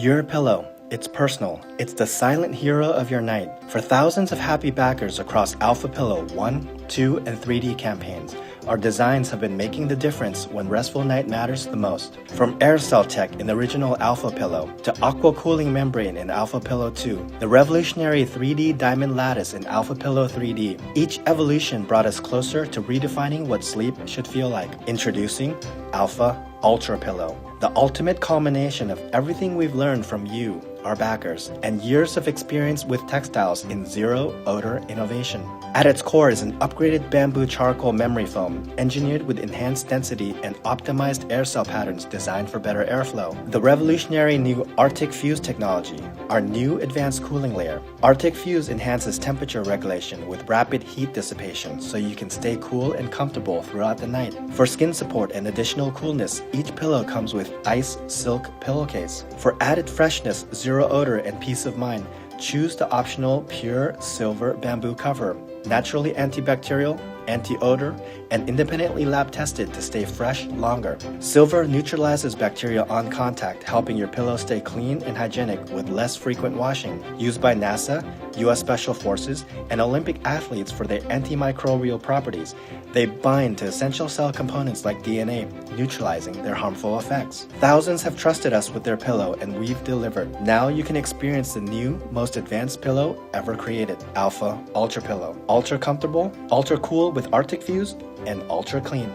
Your pillow. It's personal. It's the silent hero of your night. For thousands of happy backers across Alpha Pillow 1, 2, and 3D campaigns, our designs have been making the difference when restful night matters the most. From air cell tech in the original Alpha Pillow to aqua cooling membrane in Alpha Pillow 2, the revolutionary 3D diamond lattice in Alpha Pillow 3D, each evolution brought us closer to redefining what sleep should feel like. Introducing Alpha Ultra Pillow, the ultimate culmination of everything we've learned from you, our backers, and years of experience with textiles in zero-odor innovation. At its core is an upgraded bamboo charcoal memory foam, engineered with enhanced density and optimized air cell patterns designed for better airflow. The revolutionary new Arctic Fuse technology, our new advanced cooling layer. Arctic Fuse enhances temperature regulation with rapid heat dissipation so you can stay cool and comfortable throughout the night. For skin support and additional coolness, each pillow comes with ice silk pillowcase. For added freshness, zero-odor, and peace of mind, choose the optional pure silver bamboo cover. Naturally antibacterial, anti-odor, and independently lab tested to stay fresh longer. Silver neutralizes bacteria on contact, helping your pillow stay clean and hygienic with less frequent washing. Used by NASA, U.S. Special Forces, and Olympic athletes for their antimicrobial properties, they bind to essential cell components like DNA, neutralizing their harmful effects. Thousands have trusted us with their pillow, and we've delivered. Now you can experience the new, most advanced pillow ever created, Alpha Ultra Pillow. Ultra comfortable, ultra cool with Arctic Fuse, and ultra clean.